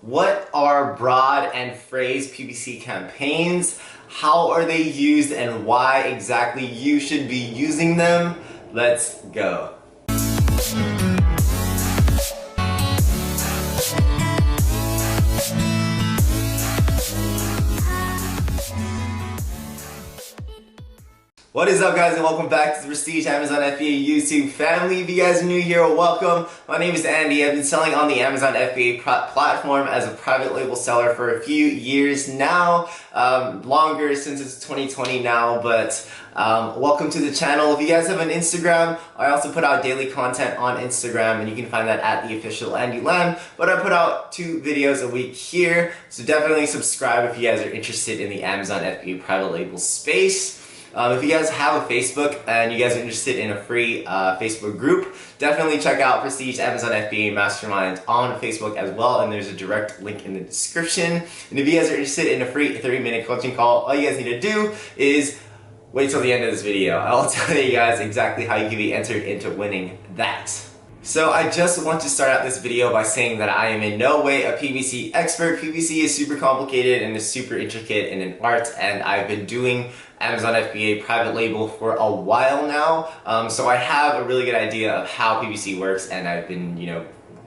What are broad and phrase PPC campaigns? How are they used and why exactly you should be using them? Let's go. What is up, guys, and welcome back to the Prestige Amazon FBA YouTube family. If you guys are new here, welcome. My name is Andy. I've been selling on the Amazon FBA platform as a private label seller for a few years now, longer since it's 2020 now, but welcome to the channel. If you guys have an Instagram, I also put out daily content on Instagram, and you can find that at the official Andy Lam, but I put out 2 videos a week here, so definitely subscribe if you guys are interested in the Amazon FBA private label space. If you guys have a Facebook and you guys are interested in a free Facebook group, definitely check out Prestige Amazon FBA Mastermind on Facebook as well, and there's a direct link in the description. And if you guys are interested in a free 30-minute coaching call, all you guys need to do is wait till the end of this video. I'll tell you guys exactly how you can be entered into winning that. So I just want to start out this video by saying that I am in no way a PPC expert. PPC is super complicated and is super intricate and an art, and I've been doing Amazon FBA private label for a while now. So I have a really good idea of how PPC works, and I've been,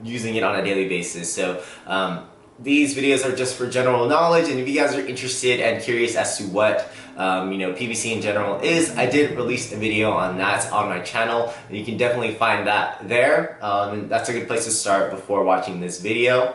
using it on a daily basis. So these videos are just for general knowledge, and if you guys are interested and curious as to what PPC in general is, I did release a video on that on my channel, and you can definitely find that there. And that's a good place to start before watching this video.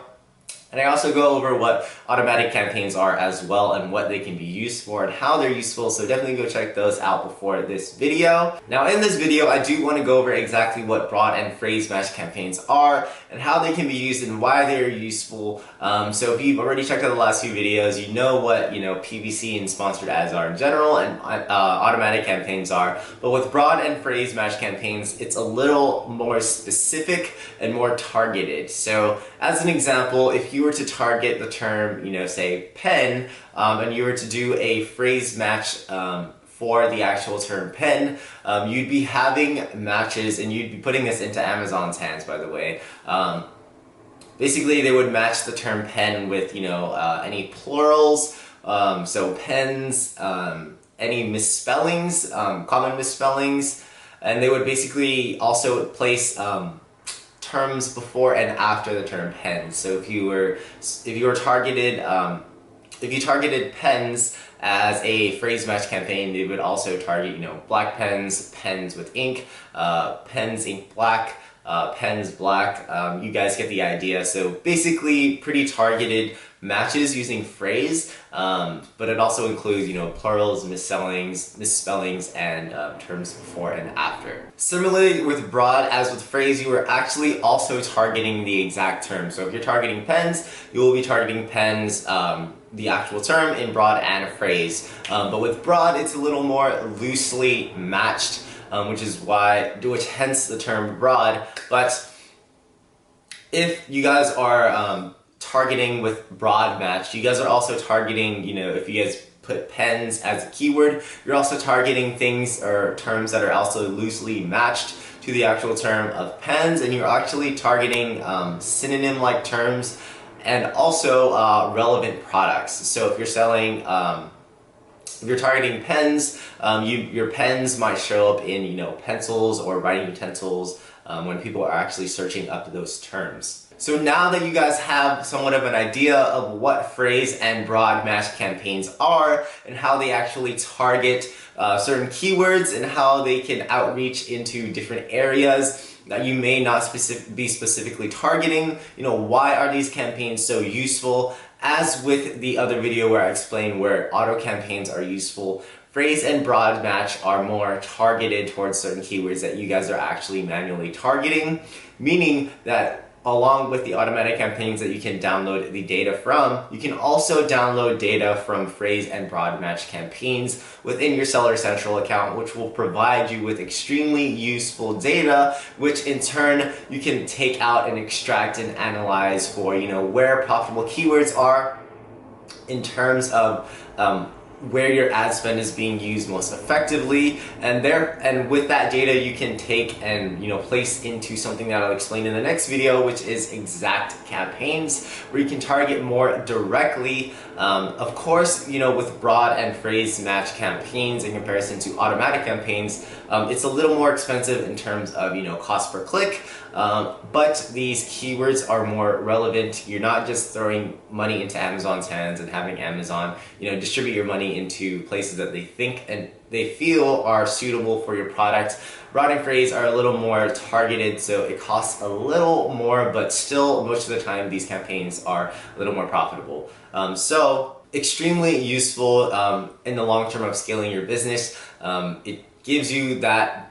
And I also go over what automatic campaigns are as well, and what they can be used for and how they're useful, so definitely go check those out before this video. Now in this video, I do want to go over exactly what broad and phrase match campaigns are and how they can be used and why they're useful. So if you've already checked out the last few videos, you know what PPC and sponsored ads are in general, and automatic campaigns are. But with broad and phrase match campaigns, it's a little more specific and more targeted. So as an example, if you were to target the term, say pen, and you were to do a phrase match for the actual term pen, you'd be having matches, and you'd be putting this into Amazon's hands, by the way. Basically, they would match the term pen with, any plurals, so pens, any misspellings, common misspellings, and they would basically also place terms before and after the term pens. So if you targeted pens as a phrase match campaign, they would also target black pens, pens with ink, pens ink black, pens black. You guys get the idea. So basically pretty targeted matches using phrase, but it also includes plurals, misspellings, and terms before and after. Similarly with broad as with phrase, you are actually also targeting the exact term. So if you're targeting pens, you will be targeting pens, the actual term, in broad and phrase. But with broad, it's a little more loosely matched, which hence the term broad. But if you guys are targeting with broad match, you guys are also targeting, if you guys put pens as a keyword, you're also targeting things or terms that are also loosely matched to the actual term of pens, and you're actually targeting synonym-like terms and also relevant products. So if you're selling, if you're targeting pens, your pens might show up in pencils or writing utensils when people are actually searching up those terms. So now that you guys have somewhat of an idea of what phrase and broad match campaigns are and how they actually target certain keywords and how they can outreach into different areas that you may not be specifically targeting, why are these campaigns so useful? As with the other video where I explained where auto campaigns are useful, phrase and broad match are more targeted towards certain keywords that you guys are actually manually targeting, meaning that along with the automatic campaigns that you can download the data from, you can also download data from phrase and broad match campaigns within your Seller Central account, which will provide you with extremely useful data, which in turn you can take out and extract and analyze for where profitable keywords are in terms of where your ad spend is being used most effectively, and with that data you can take and place into something that I'll explain in the next video, which is exact campaigns, where you can target more directly. Of course, with broad and phrase match campaigns in comparison to automatic campaigns, it's a little more expensive in terms of cost per click, but these keywords are more relevant. You're not just throwing money into Amazon's hands and having Amazon distribute your money into places that they think and they feel are suitable for your product. Broad and phrase are a little more targeted, so it costs a little more, but still most of the time these campaigns are a little more profitable. So extremely useful in the long term of scaling your business. It gives you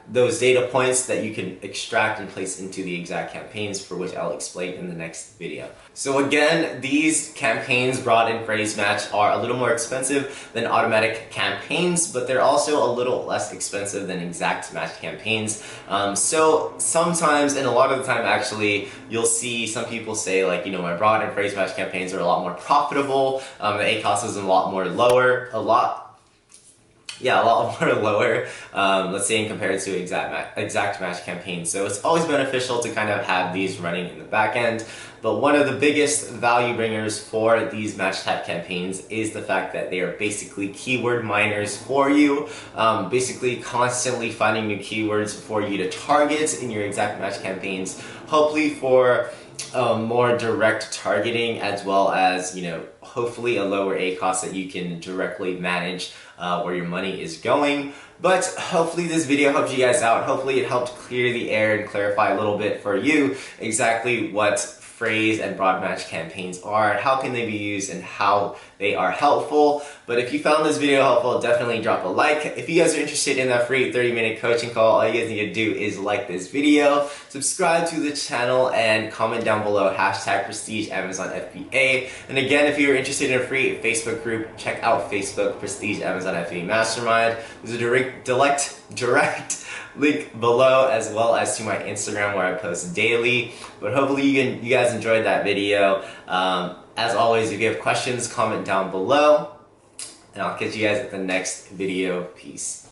those data points that you can extract and place into the exact campaigns, for which I'll explain in the next video. So again, these campaigns, broad and phrase match, are a little more expensive than automatic campaigns, but they're also a little less expensive than exact match campaigns. So sometimes, and a lot of the time actually, you'll see some people say like, my broad and phrase match campaigns are a lot more profitable. The ACoS is a lot more lower, a lot more lower, let's say in comparison to exact match campaigns. So it's always beneficial to kind of have these running in the back end. But one of the biggest value bringers for these match type campaigns is the fact that they are basically keyword miners for you, basically constantly finding new keywords for you to target in your exact match campaigns, hopefully for more direct targeting, as well as hopefully a lower ACoS that you can directly manage where your money is going. But hopefully this video helped you guys out. Hopefully it helped clear the air and clarify a little bit for you exactly what phrase and broad match campaigns are, how can they be used, and how they are helpful. But if you found this video helpful, definitely drop a like. If you guys are interested in that free 30-minute coaching call, all you guys need to do is like this video, subscribe to the channel, and comment down below #Prestige Amazon FBA. And again, if you're interested in a free Facebook group, check out Facebook Prestige Amazon FBA Mastermind. There's a direct link below, as well as to my Instagram, where I post daily. But hopefully you guys enjoyed that video. As always, if you have questions, comment down below, and I'll catch you guys at the next video. Peace.